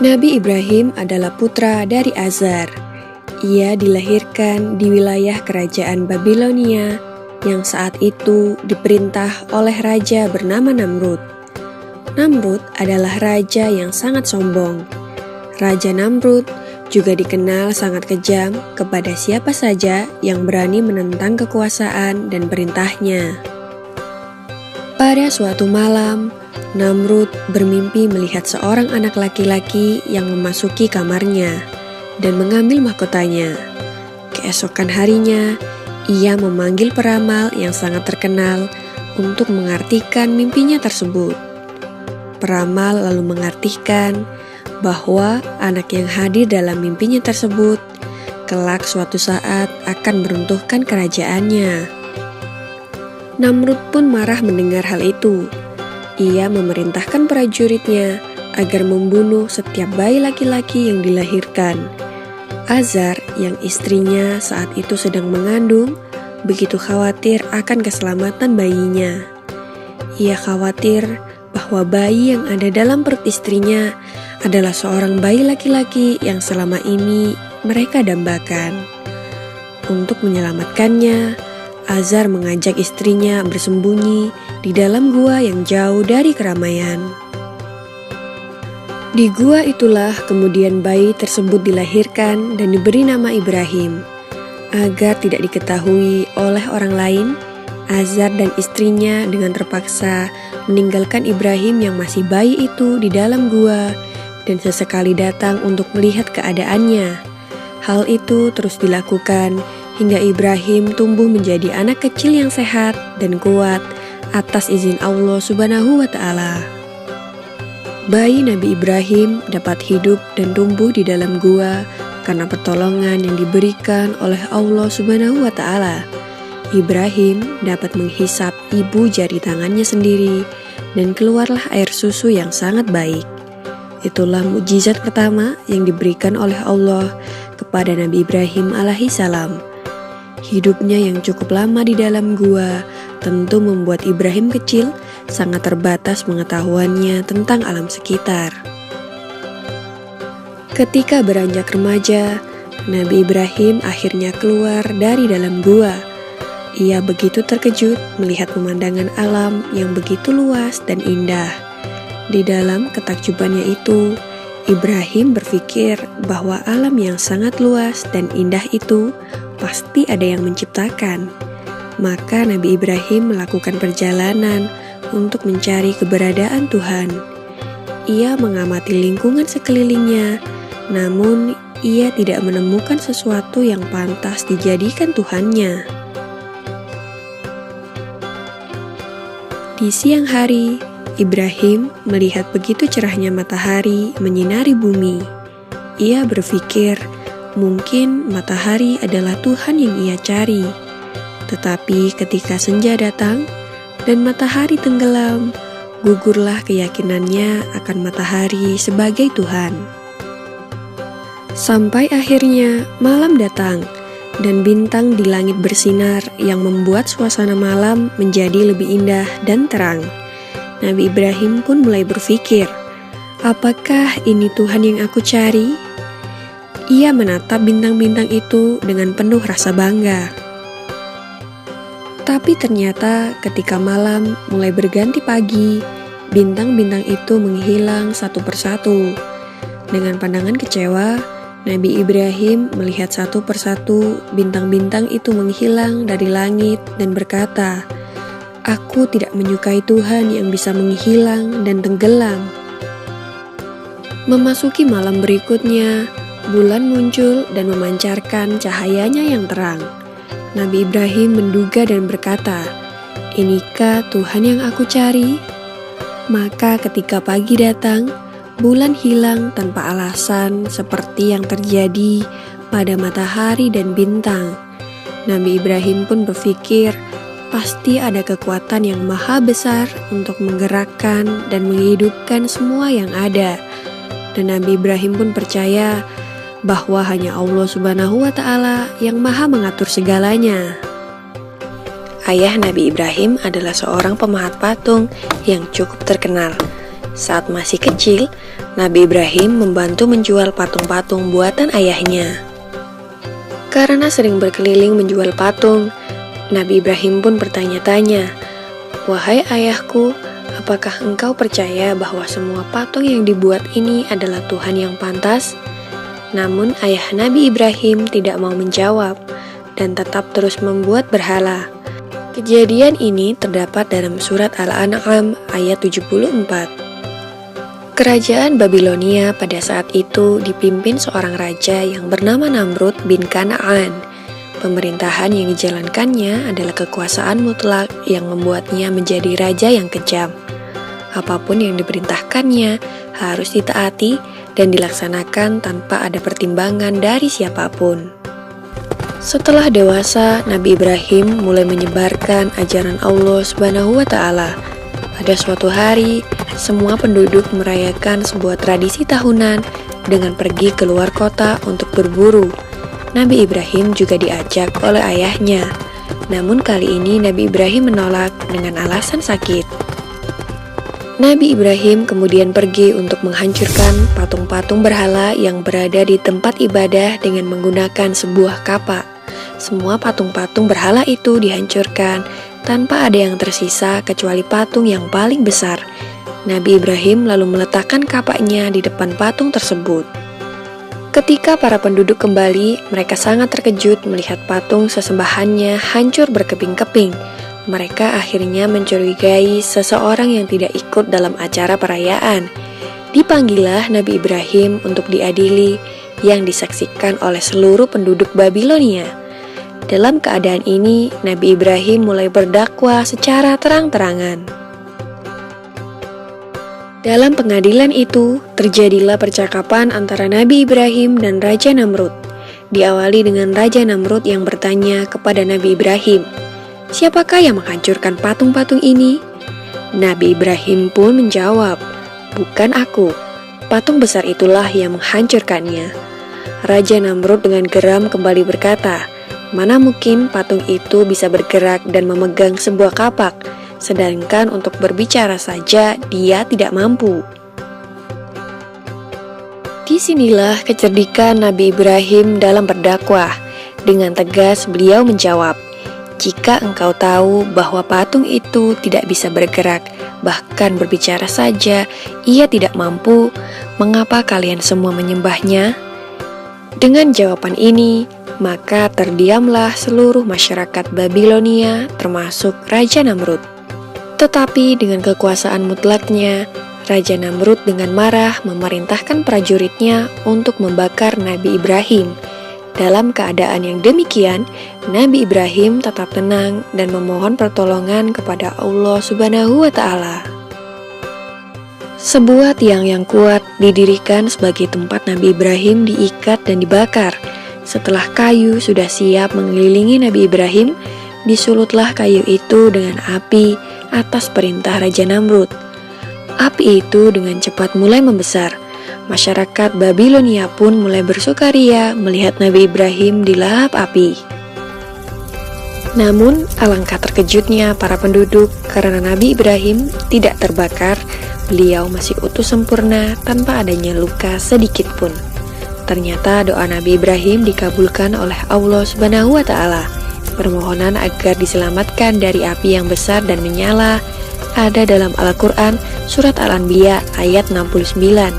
Nabi Ibrahim adalah putra dari Azar. Ia dilahirkan di wilayah kerajaan Babilonia yang saat itu diperintah oleh raja bernama Namrud. Namrud adalah raja yang sangat sombong. Raja Namrud juga dikenal sangat kejam kepada siapa saja yang berani menentang kekuasaan dan perintahnya. Pada suatu malam, Namrud bermimpi melihat seorang anak laki-laki yang memasuki kamarnya dan mengambil mahkotanya. Keesokan harinya, ia memanggil peramal yang sangat terkenal untuk mengartikan mimpinya tersebut. Peramal lalu mengartikan bahwa anak yang hadir dalam mimpinya tersebut kelak suatu saat akan meruntuhkan kerajaannya. Namrud pun marah mendengar hal itu. Ia memerintahkan prajuritnya agar membunuh setiap bayi laki-laki yang dilahirkan. Azar, yang istrinya saat itu sedang mengandung, begitu khawatir akan keselamatan bayinya. Ia khawatir bahwa bayi yang ada dalam perut istrinya adalah seorang bayi laki-laki yang selama ini mereka dambakan. Untuk menyelamatkannya, Azar mengajak istrinya bersembunyi di dalam gua yang jauh dari keramaian. Di gua itulah kemudian bayi tersebut dilahirkan dan diberi nama Ibrahim. Agar tidak diketahui oleh orang lain, Azar dan istrinya dengan terpaksa meninggalkan Ibrahim yang masih bayi itu di dalam gua dan sesekali datang untuk melihat keadaannya. Hal itu terus dilakukan hingga Ibrahim tumbuh menjadi anak kecil yang sehat dan kuat atas izin Allah Subhanahu wa Ta'ala. Bayi Nabi Ibrahim dapat hidup dan tumbuh di dalam gua karena pertolongan yang diberikan oleh Allah Subhanahu wa Ta'ala. Ibrahim dapat menghisap ibu jari tangannya sendiri dan keluarlah air susu yang sangat baik. Itulah mukjizat pertama yang diberikan oleh Allah kepada Nabi Ibrahim alaihi salam. Hidupnya yang cukup lama di dalam gua tentu membuat Ibrahim kecil sangat terbatas pengetahuannya tentang alam sekitar. Ketika beranjak remaja, Nabi Ibrahim akhirnya keluar dari dalam gua. Ia begitu terkejut melihat pemandangan alam yang begitu luas dan indah. Di dalam ketakjubannya itu, Ibrahim berpikir bahwa alam yang sangat luas dan indah itu pasti ada yang menciptakan. Maka Nabi Ibrahim melakukan perjalanan untuk mencari keberadaan Tuhan. Ia mengamati lingkungan sekelilingnya, namun ia tidak menemukan sesuatu yang pantas dijadikan Tuhannya. Di siang hari, Ibrahim melihat begitu cerahnya matahari menyinari bumi. Ia berpikir, mungkin matahari adalah Tuhan yang ia cari. Tetapi ketika senja datang dan matahari tenggelam, gugurlah keyakinannya akan matahari sebagai Tuhan. Sampai akhirnya malam datang dan bintang di langit bersinar yang membuat suasana malam menjadi lebih indah dan terang. Nabi Ibrahim pun mulai berpikir, apakah ini Tuhan yang aku cari? Ia menatap bintang-bintang itu dengan penuh rasa bangga. Tapi ternyata ketika malam mulai berganti pagi, bintang-bintang itu menghilang satu persatu. Dengan pandangan kecewa, Nabi Ibrahim melihat satu persatu bintang-bintang itu menghilang dari langit dan berkata, "Aku tidak menyukai Tuhan yang bisa menghilang dan tenggelam." Memasuki malam berikutnya, bulan muncul dan memancarkan cahayanya yang terang. Nabi Ibrahim menduga dan berkata, "Inikah Tuhan yang aku cari?" Maka ketika pagi datang, bulan hilang tanpa alasan seperti yang terjadi pada matahari dan bintang. Nabi Ibrahim pun berpikir, pasti ada kekuatan yang maha besar untuk menggerakkan dan menghidupkan semua yang ada. Dan Nabi Ibrahim pun percaya bahwa hanya Allah Subhanahu wa Ta'ala yang maha mengatur segalanya. Ayah Nabi Ibrahim adalah seorang pemahat patung yang cukup terkenal. Saat masih kecil, Nabi Ibrahim membantu menjual patung-patung buatan ayahnya. Karena sering berkeliling menjual patung, Nabi Ibrahim pun bertanya-tanya, "Wahai ayahku, apakah engkau percaya bahwa semua patung yang dibuat ini adalah Tuhan yang pantas?" Namun ayah Nabi Ibrahim tidak mau menjawab dan tetap terus membuat berhala. Kejadian ini terdapat dalam surat Al-An'am ayat 74. Kerajaan Babilonia pada saat itu dipimpin seorang raja yang bernama Namrud bin Kan'an. Pemerintahan yang dijalankannya adalah kekuasaan mutlak yang membuatnya menjadi raja yang kejam. Apapun yang diperintahkannya harus ditaati dan dilaksanakan tanpa ada pertimbangan dari siapapun. Setelah dewasa, Nabi Ibrahim mulai menyebarkan ajaran Allah Subhanahu wa Ta'ala. Pada suatu hari, semua penduduk merayakan sebuah tradisi tahunan dengan pergi keluar kota untuk berburu. Nabi Ibrahim juga diajak oleh ayahnya. Namun kali ini Nabi Ibrahim menolak dengan alasan sakit. Nabi Ibrahim kemudian pergi untuk menghancurkan patung-patung berhala yang berada di tempat ibadah dengan menggunakan sebuah kapak. Semua patung-patung berhala itu dihancurkan tanpa ada yang tersisa kecuali patung yang paling besar. Nabi Ibrahim lalu meletakkan kapaknya di depan patung tersebut. Ketika para penduduk kembali, mereka sangat terkejut melihat patung sesembahannya hancur berkeping-keping. Mereka akhirnya mencurigai seseorang yang tidak ikut dalam acara perayaan. Dipanggillah Nabi Ibrahim untuk diadili yang disaksikan oleh seluruh penduduk Babilonia. Dalam keadaan ini, Nabi Ibrahim mulai berdakwah secara terang-terangan. Dalam pengadilan itu, terjadilah percakapan antara Nabi Ibrahim dan Raja Namrud. Diawali dengan Raja Namrud yang bertanya kepada Nabi Ibrahim, "Siapakah yang menghancurkan patung-patung ini?" Nabi Ibrahim pun menjawab, "Bukan aku, patung besar itulah yang menghancurkannya." Raja Namrud dengan geram kembali berkata, "Mana mungkin patung itu bisa bergerak dan memegang sebuah kapak, sedangkan untuk berbicara saja dia tidak mampu." Disinilah kecerdikan Nabi Ibrahim dalam berdakwah. Dengan tegas beliau menjawab, "Jika engkau tahu bahwa patung itu tidak bisa bergerak, bahkan berbicara saja ia tidak mampu, mengapa kalian semua menyembahnya?" Dengan jawaban ini, maka terdiamlah seluruh masyarakat Babilonia termasuk Raja Namrud. Tetapi dengan kekuasaan mutlaknya, Raja Namrud dengan marah memerintahkan prajuritnya untuk membakar Nabi Ibrahim. Dalam keadaan yang demikian, Nabi Ibrahim tetap tenang dan memohon pertolongan kepada Allah Subhanahu wa Ta'ala. Sebuah tiang yang kuat didirikan sebagai tempat Nabi Ibrahim diikat dan dibakar. Setelah kayu sudah siap mengelilingi Nabi Ibrahim, disulutlah kayu itu dengan api atas perintah Raja Namrud. Api itu dengan cepat mulai membesar. Masyarakat Babilonia pun mulai bersukaria melihat Nabi Ibrahim dilahap api. Namun, alangkah terkejutnya para penduduk karena Nabi Ibrahim tidak terbakar, beliau masih utuh sempurna tanpa adanya luka sedikit pun. Ternyata doa Nabi Ibrahim dikabulkan oleh Allah Subhanahu wa Ta'ala. Permohonan agar diselamatkan dari api yang besar dan menyala ada dalam Al-Quran Surat Al-Anbiya ayat 69.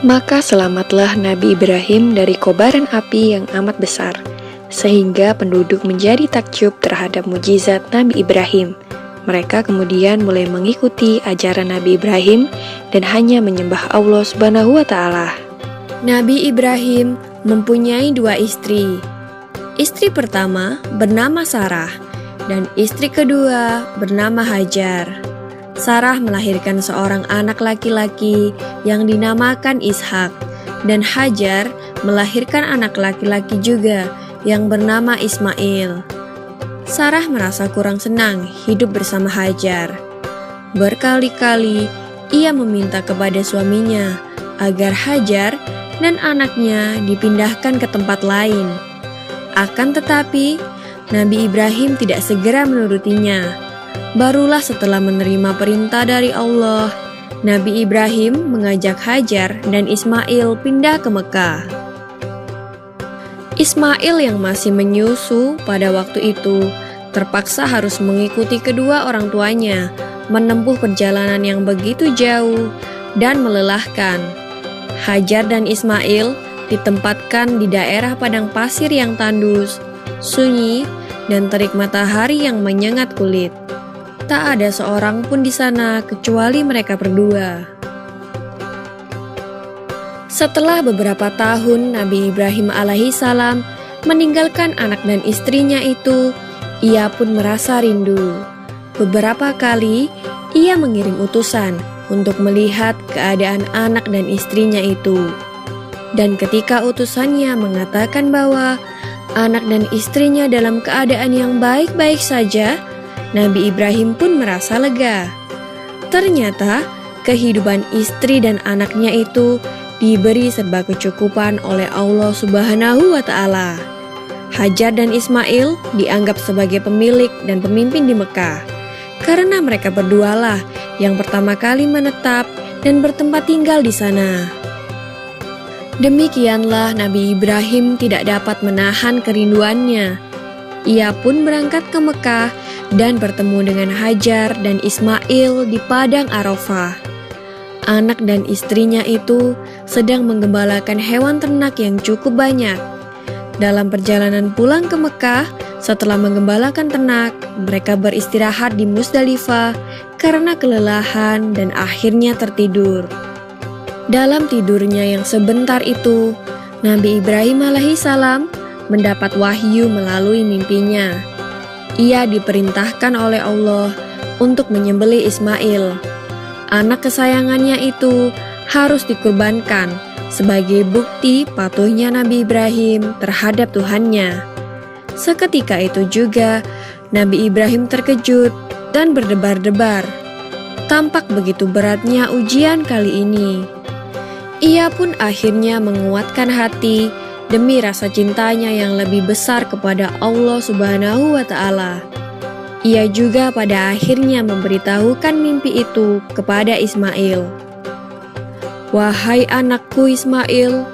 Maka selamatlah Nabi Ibrahim dari kobaran api yang amat besar, sehingga penduduk menjadi takjub terhadap mukjizat Nabi Ibrahim. Mereka kemudian mulai mengikuti ajaran Nabi Ibrahim dan hanya menyembah Allah Subhanahu wa Ta'ala. Nabi Ibrahim mempunyai dua istri. Istri pertama bernama Sarah dan istri kedua bernama Hajar. Sarah melahirkan seorang anak laki-laki yang dinamakan Ishak, dan Hajar melahirkan anak laki-laki juga yang bernama Ismail. Sarah merasa kurang senang hidup bersama Hajar. Berkali-kali ia meminta kepada suaminya agar Hajar dan anaknya dipindahkan ke tempat lain. Akan tetapi, Nabi Ibrahim tidak segera menurutinya. Barulah setelah menerima perintah dari Allah, Nabi Ibrahim mengajak Hajar dan Ismail pindah ke Mekah. Ismail yang masih menyusu pada waktu itu terpaksa harus mengikuti kedua orang tuanya menempuh perjalanan yang begitu jauh dan melelahkan. Hajar dan Ismail ditempatkan di daerah padang pasir yang tandus, sunyi, dan terik matahari yang menyengat kulit. Tak ada seorang pun di sana kecuali mereka berdua. Setelah beberapa tahun Nabi Ibrahim alaihissalam meninggalkan anak dan istrinya itu, ia pun merasa rindu. Beberapa kali ia mengirim utusan untuk melihat keadaan anak dan istrinya itu. Dan ketika utusannya mengatakan bahwa anak dan istrinya dalam keadaan yang baik-baik saja, Nabi Ibrahim pun merasa lega. Ternyata kehidupan istri dan anaknya itu diberi serba kecukupan oleh Allah Subhanahu wa Ta'ala. Hajar dan Ismail dianggap sebagai pemilik dan pemimpin di Mekah, karena mereka berdualah yang pertama kali menetap dan bertempat tinggal di sana. Demikianlah Nabi Ibrahim tidak dapat menahan kerinduannya. Ia pun berangkat ke Mekah dan bertemu dengan Hajar dan Ismail di padang Arafah. Anak dan istrinya itu sedang menggembalakan hewan ternak yang cukup banyak. Dalam perjalanan pulang ke Mekah, setelah menggembalakan ternak, mereka beristirahat di Musdalifah karena kelelahan dan akhirnya tertidur. Dalam tidurnya yang sebentar itu, Nabi Ibrahim alaihissalam mendapat wahyu melalui mimpinya. Ia diperintahkan oleh Allah untuk menyembelih Ismail. Anak kesayangannya itu harus dikurbankan sebagai bukti patuhnya Nabi Ibrahim terhadap Tuhannya. Seketika itu juga Nabi Ibrahim terkejut dan berdebar-debar. Tampak begitu beratnya ujian kali ini. Ia pun akhirnya menguatkan hati demi rasa cintanya yang lebih besar kepada Allah Subhanahu wa Ta'ala. Ia juga pada akhirnya memberitahukan mimpi itu kepada Ismail. "Wahai anakku Ismail,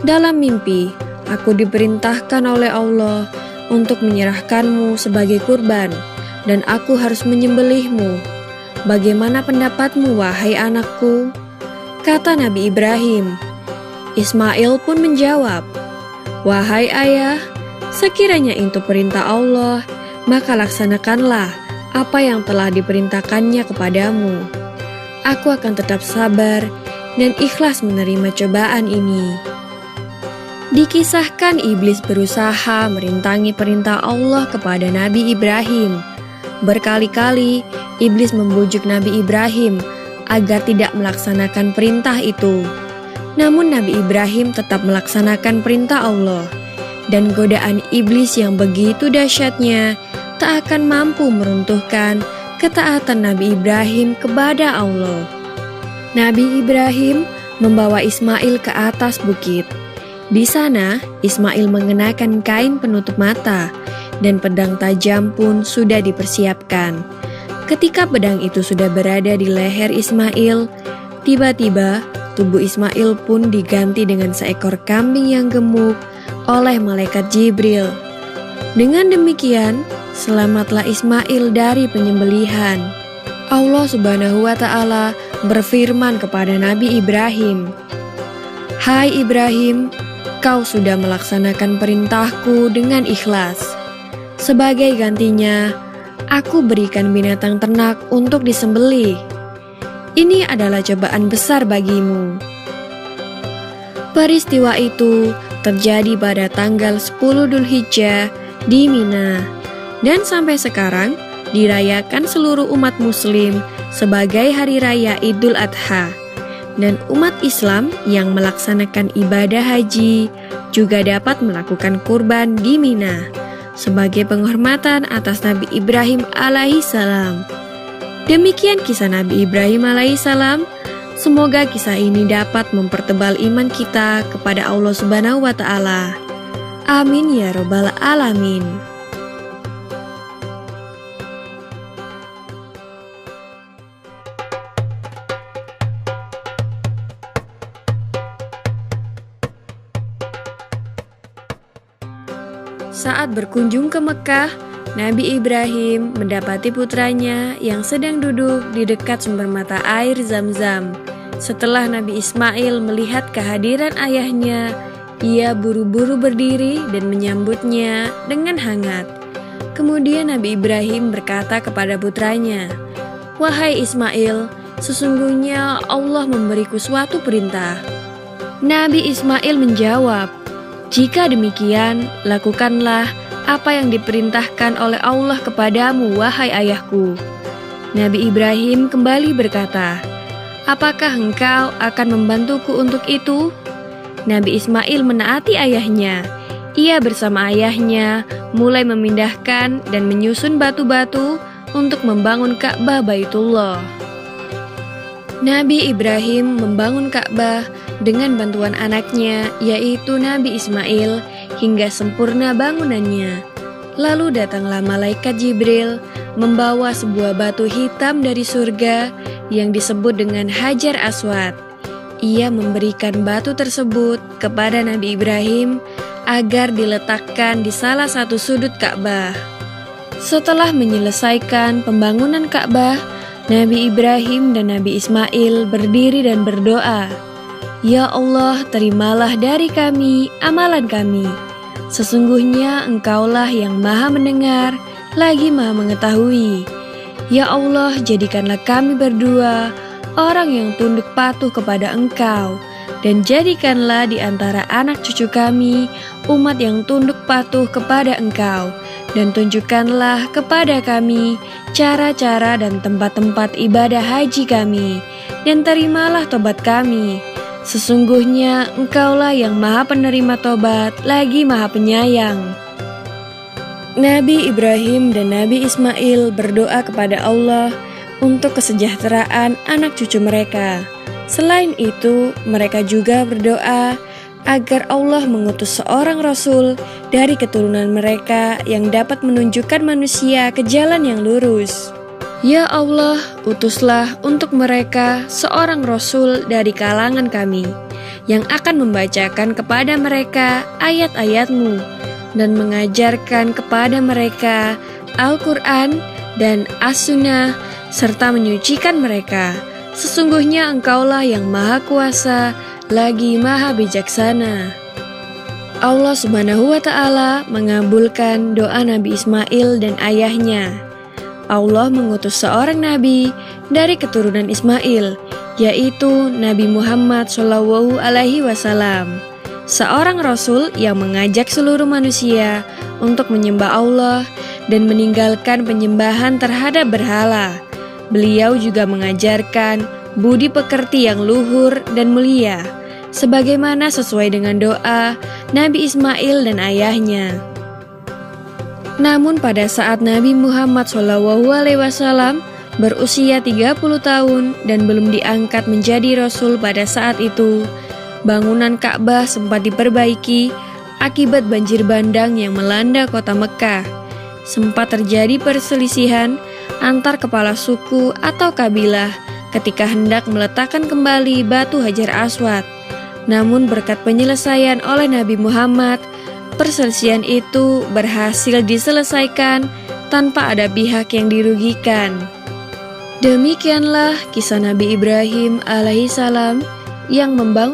dalam mimpi aku diperintahkan oleh Allah untuk menyerahkanmu sebagai kurban, dan aku harus menyembelihmu. Bagaimana pendapatmu, wahai anakku?" Kata Nabi Ibrahim. Ismail pun menjawab, "Wahai ayah, sekiranya itu perintah Allah, maka laksanakanlah apa yang telah diperintahkannya kepadamu. Aku akan tetap sabar dan ikhlas menerima cobaan ini." Dikisahkan iblis berusaha merintangi perintah Allah kepada Nabi Ibrahim. Berkali-kali iblis membujuk Nabi Ibrahim agar tidak melaksanakan perintah itu. Namun Nabi Ibrahim tetap melaksanakan perintah Allah, dan godaan iblis yang begitu dahsyatnya tak akan mampu meruntuhkan ketaatan Nabi Ibrahim kepada Allah. Nabi Ibrahim membawa Ismail ke atas bukit. Di sana, Ismail mengenakan kain penutup mata, dan pedang tajam pun sudah dipersiapkan. Ketika pedang itu sudah berada di leher Ismail, tiba-tiba tubuh Ismail pun diganti dengan seekor kambing yang gemuk oleh malaikat Jibril. Dengan demikian, selamatlah Ismail dari penyembelihan. Allah Subhanahu wa Ta'ala berfirman kepada Nabi Ibrahim, "Hai Ibrahim, kau sudah melaksanakan perintahku dengan ikhlas. Sebagai gantinya, aku berikan binatang ternak untuk disembelih. Ini adalah cobaan besar bagimu." Peristiwa itu terjadi pada tanggal 10 Dzulhijjah di Mina, dan sampai sekarang dirayakan seluruh umat muslim sebagai hari raya Idul Adha. Dan umat Islam yang melaksanakan ibadah haji juga dapat melakukan kurban di Mina sebagai penghormatan atas Nabi Ibrahim alaihissalam. Demikian kisah Nabi Ibrahim alaihissalam. Semoga kisah ini dapat mempertebal iman kita kepada Allah Subhanahu wa Ta'ala. Amin ya Rabbal Alamin. Saat berkunjung ke Mekah, Nabi Ibrahim mendapati putranya yang sedang duduk di dekat sumber mata air Zam-Zam. Setelah Nabi Ismail melihat kehadiran ayahnya, ia buru-buru berdiri dan menyambutnya dengan hangat. Kemudian Nabi Ibrahim berkata kepada putranya, "Wahai Ismail, sesungguhnya Allah memberiku suatu perintah." Nabi Ismail menjawab, "Jika demikian, lakukanlah apa yang diperintahkan oleh Allah kepadamu, wahai ayahku." Nabi Ibrahim kembali berkata, "Apakah engkau akan membantuku untuk itu?" Nabi Ismail menaati ayahnya. Ia bersama ayahnya mulai memindahkan dan menyusun batu-batu untuk membangun Ka'bah Baitullah. Nabi Ibrahim membangun Ka'bah dengan bantuan anaknya, yaitu Nabi Ismail, hingga sempurna bangunannya. Lalu datanglah malaikat Jibril membawa sebuah batu hitam dari surga yang disebut dengan Hajar Aswad. Ia memberikan batu tersebut kepada Nabi Ibrahim agar diletakkan di salah satu sudut Ka'bah. Setelah menyelesaikan pembangunan Ka'bah, Nabi Ibrahim dan Nabi Ismail berdiri dan berdoa, "Ya Allah, terimalah dari kami amalan kami. Sesungguhnya Engkaulah yang Maha Mendengar, lagi Maha Mengetahui. Ya Allah, jadikanlah kami berdua orang yang tunduk patuh kepada Engkau, dan jadikanlah di antara anak cucu kami umat yang tunduk patuh kepada Engkau, dan tunjukkanlah kepada kami cara-cara dan tempat-tempat ibadah haji kami, dan terimalah tobat kami. Sesungguhnya Engkaulah yang Maha Penerima tobat, lagi Maha Penyayang." Nabi Ibrahim dan Nabi Ismail berdoa kepada Allah untuk kesejahteraan anak cucu mereka. Selain itu, mereka juga berdoa agar Allah mengutus seorang Rasul dari keturunan mereka yang dapat menunjukkan manusia ke jalan yang lurus. Ya Allah, utuslah untuk mereka seorang Rasul dari kalangan kami, yang akan membacakan kepada mereka ayat-ayat-Mu, dan mengajarkan kepada mereka Al-Quran dan As-Sunnah, serta menyucikan mereka. Sesungguhnya Engkaulah yang Maha Kuasa, lagi Maha Bijaksana. Allah Subhanahu wa Ta'ala mengabulkan doa Nabi Ismail dan ayahnya. Allah mengutus seorang nabi dari keturunan Ismail, yaitu Nabi Muhammad SAW, seorang rasul yang mengajak seluruh manusia untuk menyembah Allah dan meninggalkan penyembahan terhadap berhala. Beliau juga mengajarkan budi pekerti yang luhur dan mulia, sebagaimana sesuai dengan doa Nabi Ismail dan ayahnya. Namun pada saat Nabi Muhammad SAW berusia 30 tahun dan belum diangkat menjadi Rasul pada saat itu, bangunan Ka'bah sempat diperbaiki akibat banjir bandang yang melanda kota Mekah. Sempat terjadi perselisihan antar kepala suku atau kabilah ketika hendak meletakkan kembali batu Hajar Aswad. Namun berkat penyelesaian oleh Nabi Muhammad, perselisihan itu berhasil diselesaikan tanpa ada pihak yang dirugikan. Demikianlah kisah Nabi Ibrahim alaihissalam yang membangun